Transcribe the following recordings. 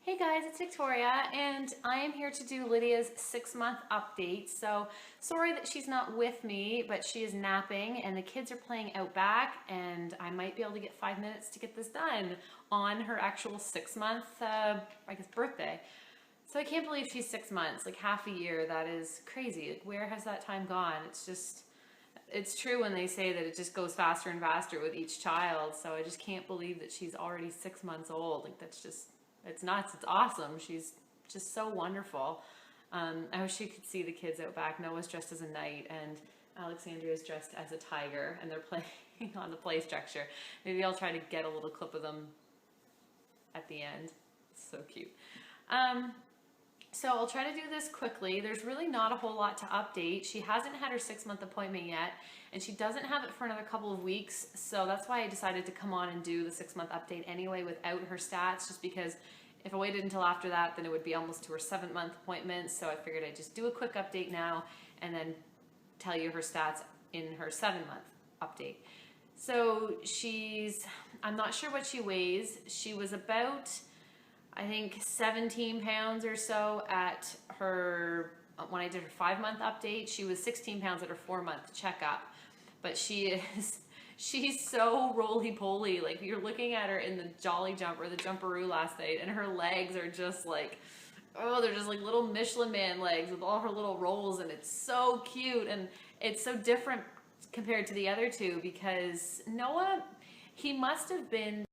Hey guys, it's Victoria, and I am here to do Lydia's 6-month update. So sorry that she's not with me, but she is napping and the kids are playing out back, and I might be able to get 5 minutes to get this done on her actual 6-month, birthday. So I can't believe she's 6 months, like half a year. That is crazy. Like, where has that time gone? It's true when they say that it just goes faster and faster with each child. So I just can't believe that she's already 6 months old. Like, it's nuts. It's awesome. She's just so wonderful. I wish you could see the kids out back. Noah's dressed as a knight and Alexandria's dressed as a tiger, and they're playing on the play structure. Maybe I'll try to get a little clip of them at the end. It's so cute. So I'll try to do this quickly. There's really not a whole lot to update. She hasn't had her 6-month appointment yet, and she doesn't have it for another couple of weeks. So that's why I decided to come on and do the 6-month update anyway without her stats, just because if I waited until after that, then it would be almost to her 7-month appointment. So I figured I'd just do a quick update now and then tell you her stats in her 7-month update. So I'm not sure what she weighs. She was about, I think, 17 pounds or so when I did her 5-month update. She was 16 pounds at her 4-month checkup. But she's so roly-poly. Like, you're looking at her in the Jolly Jump or the Jumperoo last night, and her legs are just like, oh, they're just like little Michelin Man legs with all her little rolls, and it's so cute. And it's so different compared to the other two, because Noah, he must have been,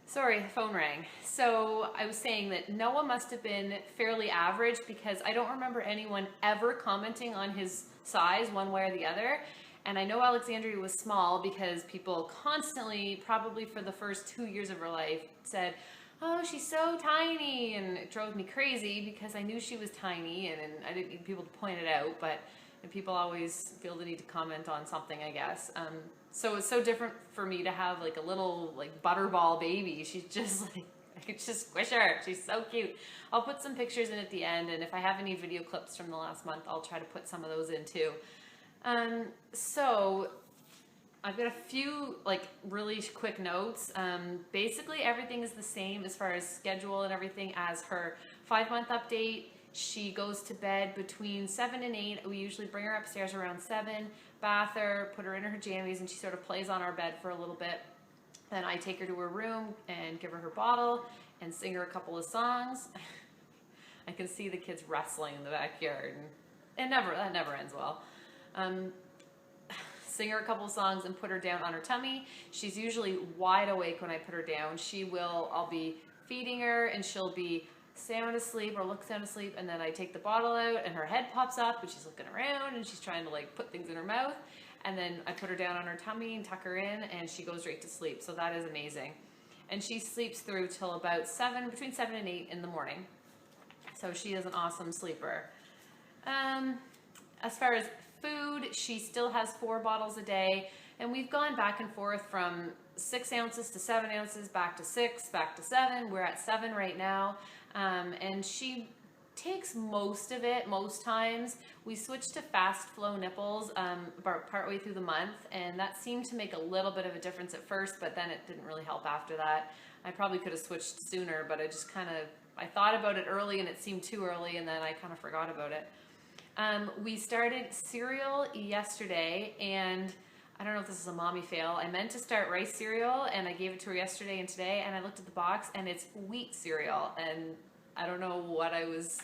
sorry, the phone rang. So I was saying that Noah must have been fairly average, because I don't remember anyone ever commenting on his size one way or the other. And I know Alexandria was small because people constantly, probably for the first 2 years of her life, said, oh, she's so tiny. And it drove me crazy because I knew she was tiny, and I didn't need people to point it out, but people always feel the need to comment on something, I guess. So it's so different for me to have like a little like butterball baby. She's just like, I could just squish her. She's so cute. I'll put some pictures in at the end, and if I have any video clips from the last month, I'll try to put some of those in too. So I've got a few like really quick notes. Basically everything is the same as far as schedule and everything as her 5-month update. She goes to bed between 7 and 8. We usually bring her upstairs around 7, bath her, put her in her jammies, and she sort of plays on our bed for a little bit. Then I take her to her room and give her her bottle and sing her a couple of songs. I can see the kids wrestling in the backyard, and that never ends well. Sing her a couple songs and put her down on her tummy. She's usually wide awake when I put her down. I'll be feeding her, and she'll be sound asleep or look sound asleep, and then I take the bottle out and her head pops up and she's looking around and she's trying to like put things in her mouth, and then I put her down on her tummy and tuck her in, and she goes right to sleep. So that is amazing. And she sleeps through till about between 7 and 8 in the morning. So she is an awesome sleeper. As far as food, she still has 4 bottles a day, and we've gone back and forth from 6 ounces to 7 ounces, back to 6, back to 7. We're at 7 right now, and she takes most of it most times. We switched to fast flow nipples about partway through the month, and that seemed to make a little bit of a difference at first, but then it didn't really help after that. I probably could have switched sooner, but I thought about it early and it seemed too early, and then I kind of forgot about it. We started cereal yesterday, and I don't know if this is a mommy fail. I meant to start rice cereal, and I gave it to her yesterday and today, and I looked at the box and it's wheat cereal, and I don't know what I was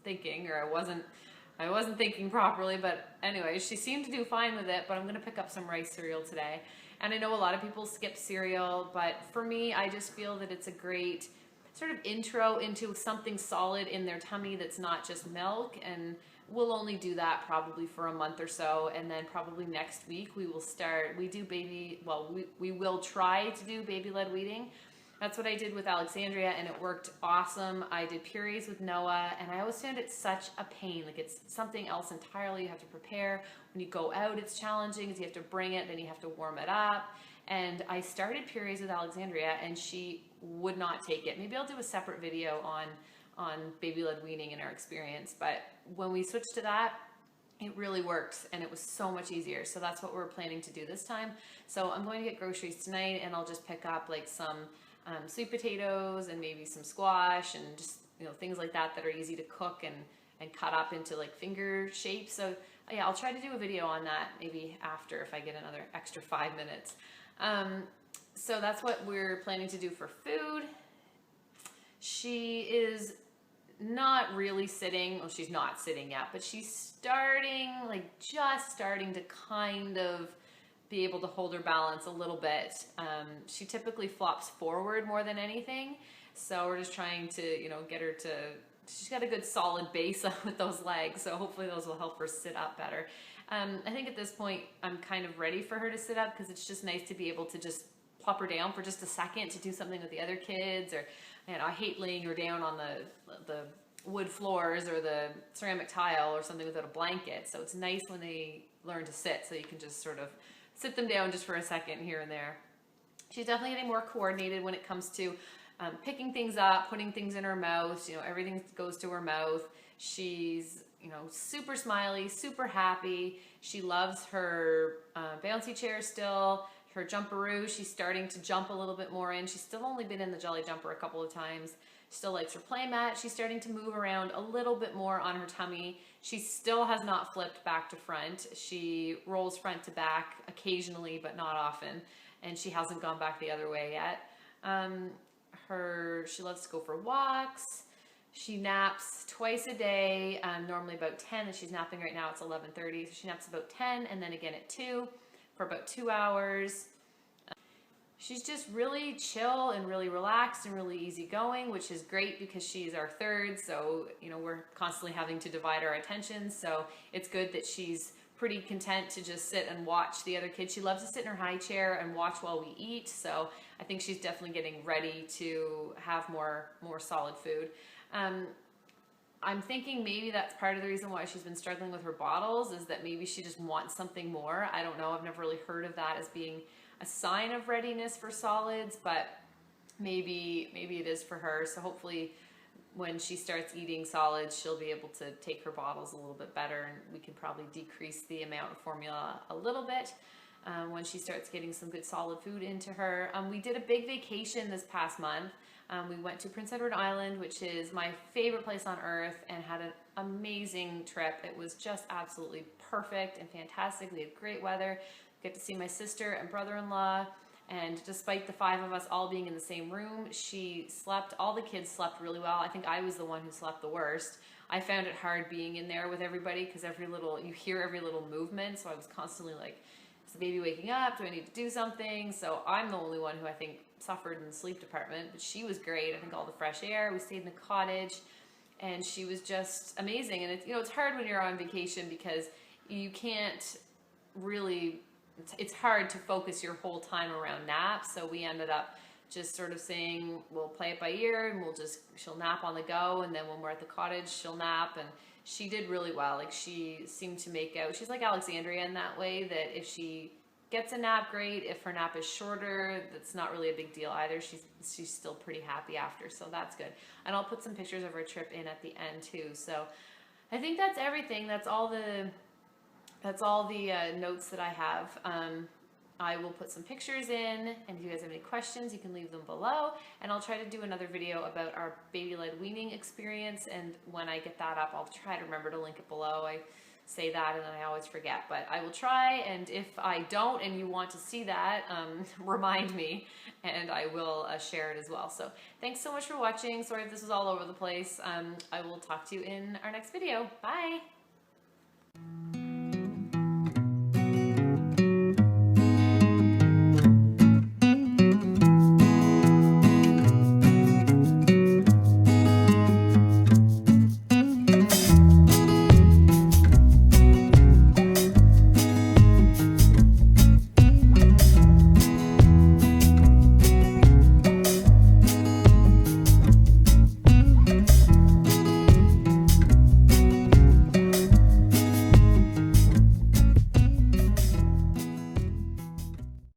thinking, or I wasn't thinking properly, but anyway, she seemed to do fine with it. But I'm gonna pick up some rice cereal today. And I know a lot of people skip cereal, but for me, I just feel that it's a great sort of intro into something solid in their tummy that's not just milk. And we'll only do that probably for a month or so, and then probably next week we will try to do baby-led weaning. That's what I did with Alexandria, and it worked awesome. I did purees with Noah, and I always found it such a pain. Like, it's something else entirely. You have to prepare. When you go out, it's challenging because you have to bring it, then you have to warm it up. And I started purees with Alexandria, and she would not take it. Maybe I'll do a separate video on baby-led weaning and our experience. But when we switched to that, it really works, and it was so much easier. So that's what we're planning to do this time. So I'm going to get groceries tonight, and I'll just pick up like some sweet potatoes and maybe some squash and just, you know, things like that that are easy to cook and cut up into like finger shapes. So yeah, I'll try to do a video on that maybe after if I get another extra 5 minutes. So that's what we're planning to do for food. She is not really sitting, well, she's not sitting yet, but she's starting, like just starting to kind of be able to hold her balance a little bit. She typically flops forward more than anything. So we're just trying to, you know, get her to, she's got a good solid base with those legs. So hopefully those will help her sit up better. I think at this point, I'm kind of ready for her to sit up because it's just nice to be able to just plop her down for just a second to do something with the other kids, or, you know, I hate laying her down on the wood floors or the ceramic tile or something without a blanket. So it's nice when they learn to sit, so you can just sort of sit them down just for a second here and there. She's definitely getting more coordinated when it comes to picking things up, putting things in her mouth. You know, everything goes to her mouth. She's, you know, super smiley, super happy. She loves her bouncy chair still. Her jumperoo, she's starting to jump a little bit more in. She's still only been in the Jolly Jumper a couple of times. Still likes her play mat. She's starting to move around a little bit more on her tummy. She still has not flipped back to front. She rolls front to back occasionally, but not often. And she hasn't gone back the other way yet. She loves to go for walks. She naps twice a day, normally about 10. And she's napping right now, it's 11:30. So she naps about 10 and then again at 2 for about 2 hours. She's just really chill and really relaxed and really easygoing, which is great because she's our third. So, you know, we're constantly having to divide our attention. So it's good that she's pretty content to just sit and watch the other kids. She loves to sit in her high chair and watch while we eat. So I think she's definitely getting ready to have more solid food. I'm thinking maybe that's part of the reason why she's been struggling with her bottles, is that maybe she just wants something more. I don't know. I've never really heard of that as being a sign of readiness for solids, but maybe it is for her. So hopefully when she starts eating solids, she'll be able to take her bottles a little bit better, and we can probably decrease the amount of formula a little bit when she starts getting some good solid food into her. We did a big vacation this past month. We went to Prince Edward Island, which is my favorite place on earth, and had an amazing trip. It was just absolutely perfect and fantastic. We had great weather. Get to see my sister and brother-in-law, and despite the 5 of us all being in the same room, all the kids slept really well. I think I was the one who slept the worst. I found it hard being in there with everybody because you hear every little movement, so I was constantly like, is the baby waking up? Do I need to do something? So I'm the only one who I think suffered in the sleep department, but she was great. I think all the fresh air, we stayed in the cottage, and she was just amazing. And it's, you know, it's hard when you're on vacation because you can't really, it's hard to focus your whole time around naps. So we ended up just sort of saying, we'll play it by ear, and she'll nap on the go. And then when we're at the cottage, she'll nap. And she did really well. Like, she seemed to make out, she's like Alexandria in that way, that if she gets a nap, great. If her nap is shorter, that's not really a big deal either. She's still pretty happy after, so that's good. And I'll put some pictures of our trip in at the end too. So I think that's everything. That's all the notes that I have. I will put some pictures in, and if you guys have any questions, you can leave them below, and I'll try to do another video about our baby-led weaning experience, and when I get that up, I'll try to remember to link it below. I say that and then I always forget, but I will try, and if I don't and you want to see that, remind me, and I will share it as well. So thanks so much for watching. Sorry if this was all over the place. I will talk to you in our next video. Bye!